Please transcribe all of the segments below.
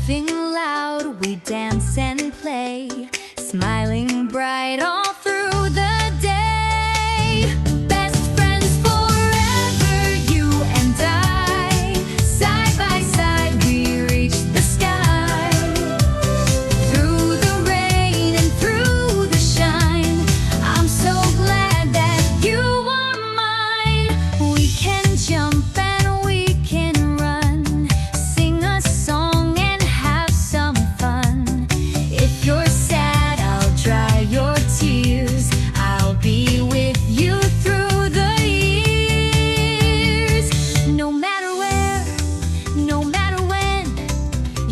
Laughing loud, we dance and play, smiling bright all through the day. Best friends forever, you and I. Side by side we reach the sky. Through the rain and through the shine, I'm so glad that you are mine. We can jump and we can run, sing a song and have some fun. If you're sad, I'll dry your tears. I'll be with you through the years. No matter where, no matter when,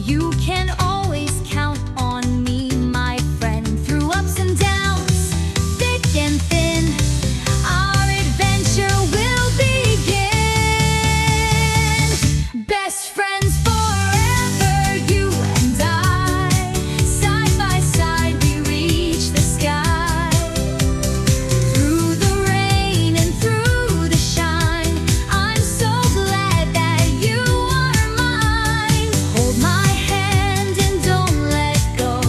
you can always count on me, my friend. Through ups and downs, thick and thin, our adventure will begin. Best friends forever, you and I. Side by side we reach the sky. Through the rain and through the shine, I'm so glad that you are mine. Hold my hand and don't let go.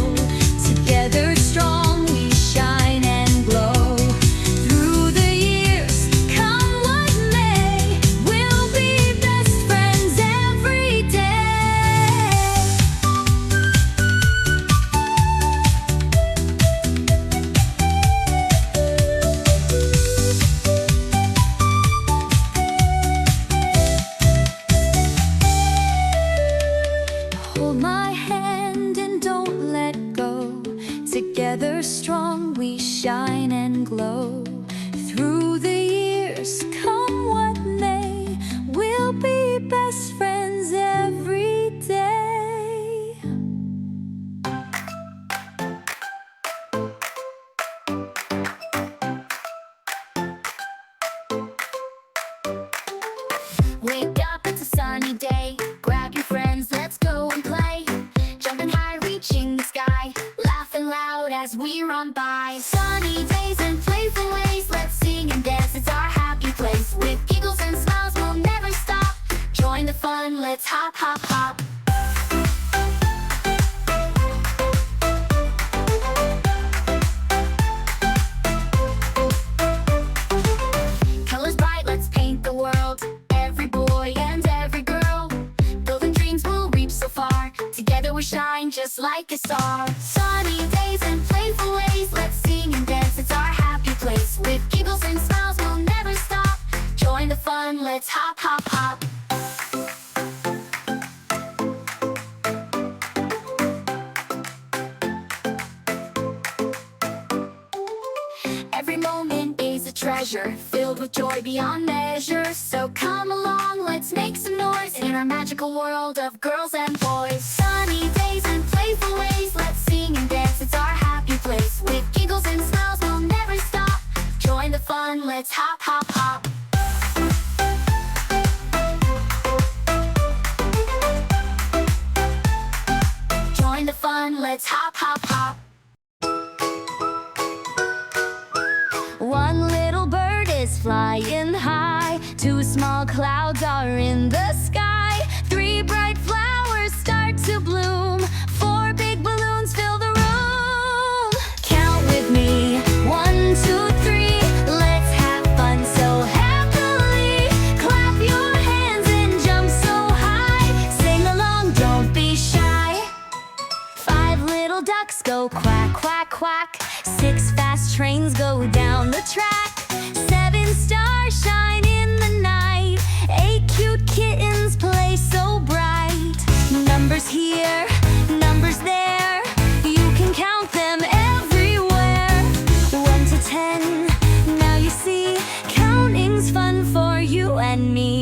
Together strong we shine and glow. Through the years, come what may, we'll be best friends every day. Hold my hand and don't let go. Together strong we shine and glow. Through the years, come what may, we'll be best friends every day. Wake up, it's a sunny day. Grab your friends, let's go and play. Jumping high, reaching the sky. Laughing loud as we run by. Sunny days and playful ways. Let's sing and dance, it's our happy place. With giggles and smiles, we'll never stop. Join the fun, let's hop, hop, hop. Colors bright, let's paint the world. Every boy and every girl, building dreams will reach so far. Together we shine just like a star. Sunny days and playful ways. Let's sing and dance, it's our happy place. With giggles and smiles, we'll never stop. Join the fun, let's hop, hop, hop. Every moment is a treasure, filled with joy beyond measure. So come along, let's make some noise in our magical world of girls and boys. Sunny days and playful ways. Let's sing and dance, it's our happy place. With giggles and smiles, we'll never stop. Join the fun, let's hop, hop, hop. Join the fun, let's hop, hop, hop. One little bird is flying high. Two small clouds are in the sky. Three bright flowers start to bloom. Four big balloons fill the room. Count with me, 1, 2, 3. Let's have fun so happily. Clap your hands and jump so high. Sing along, don't be shy. 5 little ducks go quack, quack, quack. 6 fast trains go down the track. 7 stars shine in the night. 8 cute kittens play so bright. Numbers here, numbers there, you can count them everywhere. 1 to 10, now you see, counting's fun for you and me.